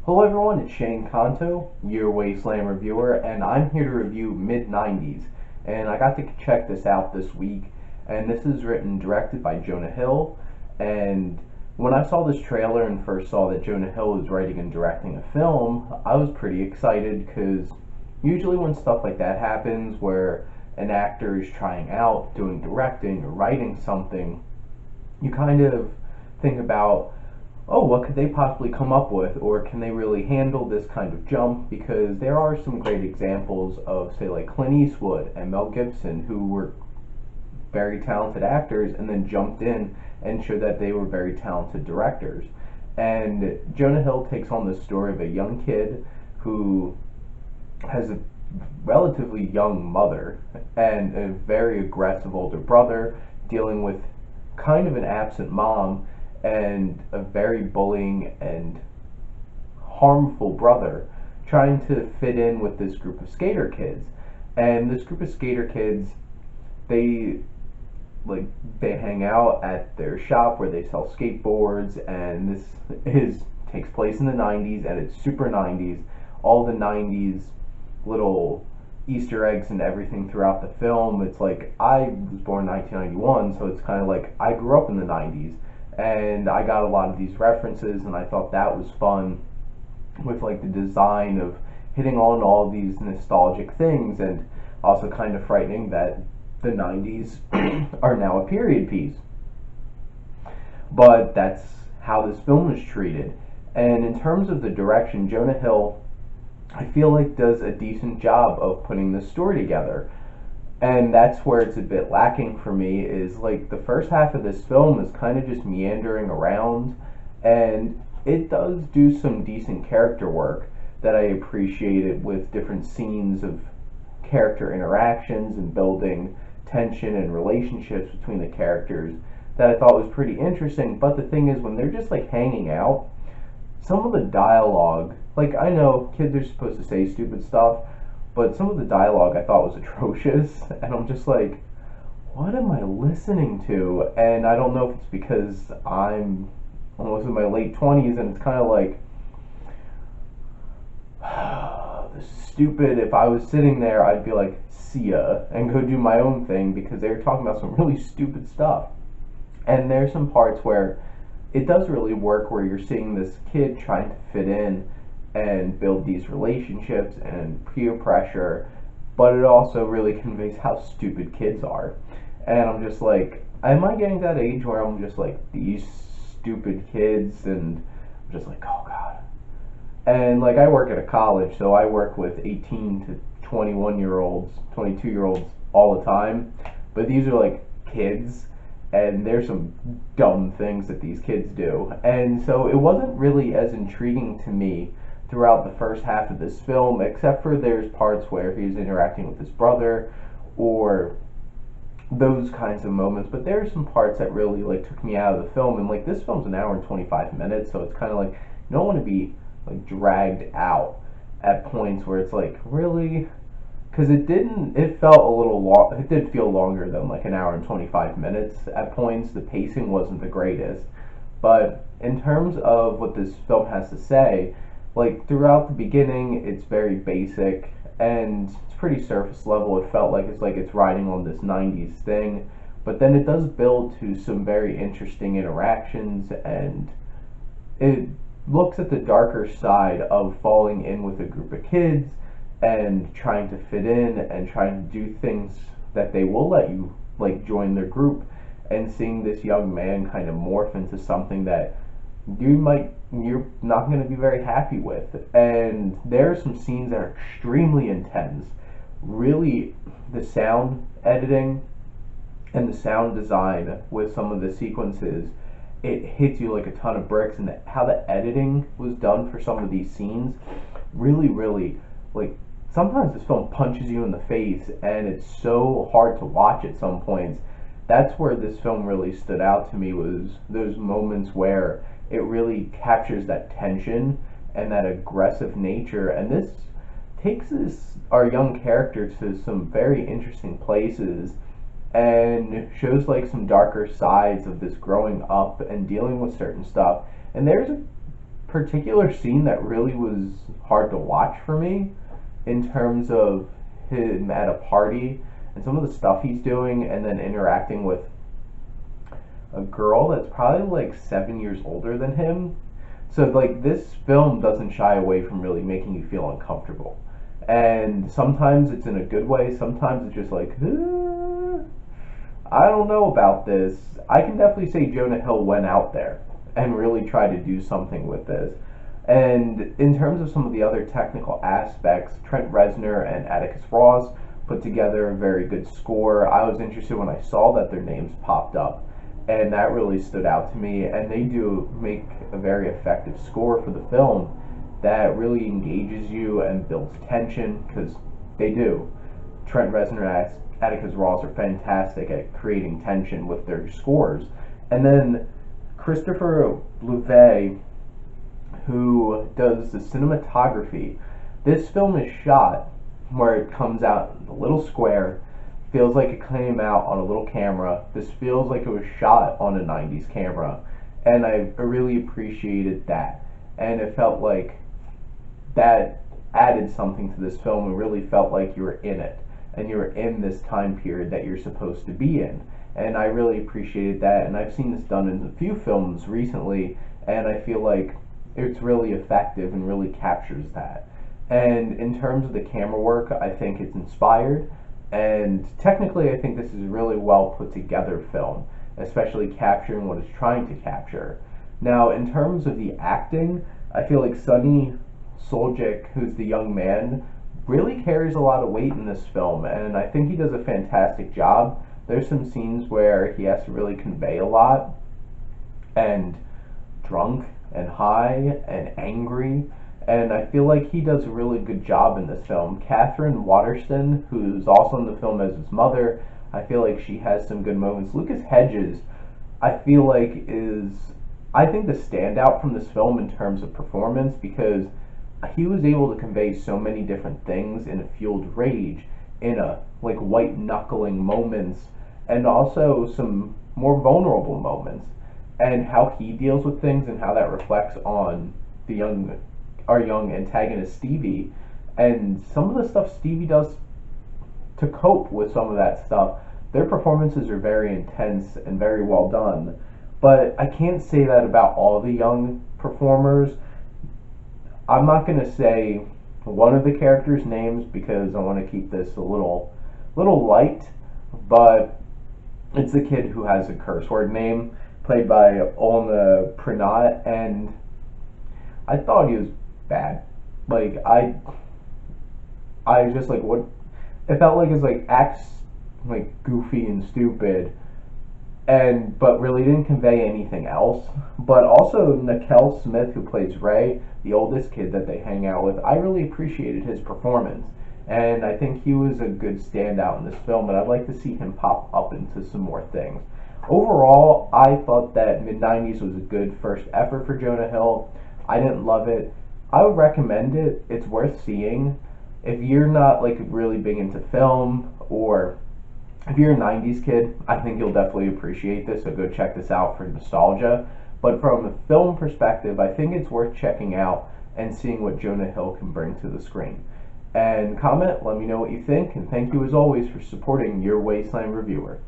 Hello everyone, it's Shane Kanto, your Wasteland reviewer, and I'm here to review Mid90s. And I got to check this out this week, and this is written directed by Jonah Hill. And when I saw this trailer and first saw that Jonah Hill was writing and directing a film, I was pretty excited because usually when stuff like that happens, where an actor is trying out doing directing or writing something, you kind of think about, oh, what could they possibly come up with, or can they really handle this kind of jump? Because there are some great examples of, say, like Clint Eastwood and Mel Gibson, who were very talented actors and then jumped in and showed that they were very talented directors. And Jonah Hill takes on the story of a young kid who has a relatively young mother and a very aggressive older brother, dealing with kind of an absent mom and a very bullying and harmful brother, trying to fit in with this group of skater kids. And this group of skater kids, they they hang out at their shop where they sell skateboards, and this is takes place in the 90s, and it's super 90s. All the 90s little Easter eggs and everything throughout the film. It's like, I was born in 1991, so it's kind of like I grew up in the 90s, and I got a lot of these references, and I thought that was fun, with like the design of hitting on all these nostalgic things, and also kind of frightening that the 90s are now a period piece. But that's how this film is treated. And in terms of the direction, Jonah Hill, I feel like, does a decent job of putting this story together. And that's where it's a bit lacking for me, is like the first half of this film is kind of just meandering around, and it does do some decent character work that I appreciated, with different scenes of character interactions and building tension and relationships between the characters that I thought was pretty interesting. But the thing is, when they're just like hanging out, some of the dialogue, like, I know kids are supposed to say stupid stuff, but some of the dialogue I thought was atrocious, and I'm just like, what am I listening to? And I don't know if it's because I'm almost in my late 20s, and it's kind of like, this is stupid. If I was sitting there, I'd be like, see ya, and go do my own thing, because they were talking about some really stupid stuff. And there's some parts where it does really work, where you're seeing this kid trying to fit in and build these relationships and peer pressure, but it also really conveys how stupid kids are. And I'm just like, am I getting to that age where I'm just like, these stupid kids? And I'm just like, oh god. And like, I work at a college, so I work with 18 to 21 year olds, 22 year olds all the time, but these are like kids, and there's some dumb things that these kids do. And so it wasn't really as intriguing to me throughout the first half of this film, except for there's parts where he's interacting with his brother, or those kinds of moments. But there's some parts that really like took me out of the film, and like, this film's an hour and 25 minutes, so it's kind of like, you don't want to be like dragged out at points where it's like, really? Because it felt a little long. It did feel longer than like an hour and 25 minutes at points. The pacing wasn't the greatest, but in terms of what this film has to say, like, throughout the beginning, it's very basic and it's pretty surface level. It felt like it's riding on this 90s thing, but then it does build to some very interesting interactions, and it looks at the darker side of falling in with a group of kids and trying to fit in and trying to do things that they will let you like join their group, and seeing this young man kind of morph into something that you're not going to be very happy with. And there are some scenes that are extremely intense. Really, the sound editing and the sound design with some of the sequences, it hits you like a ton of bricks. And how the editing was done for some of these scenes, really, like, sometimes this film punches you in the face, and it's so hard to watch at some points. That's where this film really stood out to me, was those moments where it really captures that tension and that aggressive nature. And this takes our young character to some very interesting places, and shows like some darker sides of this growing up and dealing with certain stuff. And there's particular scene that really was hard to watch for me in terms of him at a party and some of the stuff he's doing and then interacting with a girl that's probably like 7 years older than him. So like this film doesn't shy away from really making you feel uncomfortable. And sometimes it's in a good way, sometimes it's just like, I don't know about this. I can definitely say Jonah Hill went out there and really tried to do something with this. And in terms of some of the other technical aspects, Trent Reznor and Atticus Ross put together a very good score. I was interested when I saw that their names popped up, and that really stood out to me. And they do make a very effective score for the film that really engages you and builds tension, because they do. Trent Reznor and Atticus Ross are fantastic at creating tension with their scores. And then Christopher Louvet, who does the cinematography. This film is shot where it comes out in a little square, feels like it came out on a little camera. This feels like it was shot on a 90s camera, and I really appreciated that. And it felt like that added something to this film and really felt like you were in it and you were in this time period that you're supposed to be in. And I really appreciated that, and I've seen this done in a few films recently, and I feel like it's really effective and really captures that. And in terms of the camera work, I think it's inspired, and technically I think this is a really well put together film, especially capturing what it's trying to capture. Now, in terms of the acting, I feel like Sonny Soljic, who's the young man, really carries a lot of weight in this film, and I think he does a fantastic job. There's some scenes where he has to really convey a lot, and drunk and high and angry, and I feel like he does a really good job in this film. Catherine Waterston, who's also in the film as his mother, I feel like she has some good moments. Lucas Hedges, I feel like is, I think, the standout from this film in terms of performance, because he was able to convey so many different things in a fueled rage, in a like white knuckling moments, and also some more vulnerable moments, and how he deals with things and how that reflects on our young antagonist Stevie, and some of the stuff Stevie does to cope with some of that stuff. Their performances are very intense and very well done, but I can't say that about all the young performers. I'm not going to say one of the characters' names because I want to keep this a little light, but it's the kid who has a curse word name, played by Olna Pranat, and I thought he was bad. Like, I was just like, what? It felt like his like acts like goofy and stupid, but really didn't convey anything else. But also Nikel Smith, who plays Ray, the oldest kid that they hang out with, I really appreciated his performance, and I think he was a good standout in this film, and I'd like to see him pop up into some more things. Overall, I thought that Mid90s was a good first effort for Jonah Hill. I didn't love it. I would recommend it. It's worth seeing. If you're not like really big into film, or if you're a 90s kid, I think you'll definitely appreciate this, so go check this out for nostalgia. But from a film perspective, I think it's worth checking out and seeing what Jonah Hill can bring to the screen. And comment, let me know what you think, and thank you as always for supporting your Wasteland reviewer.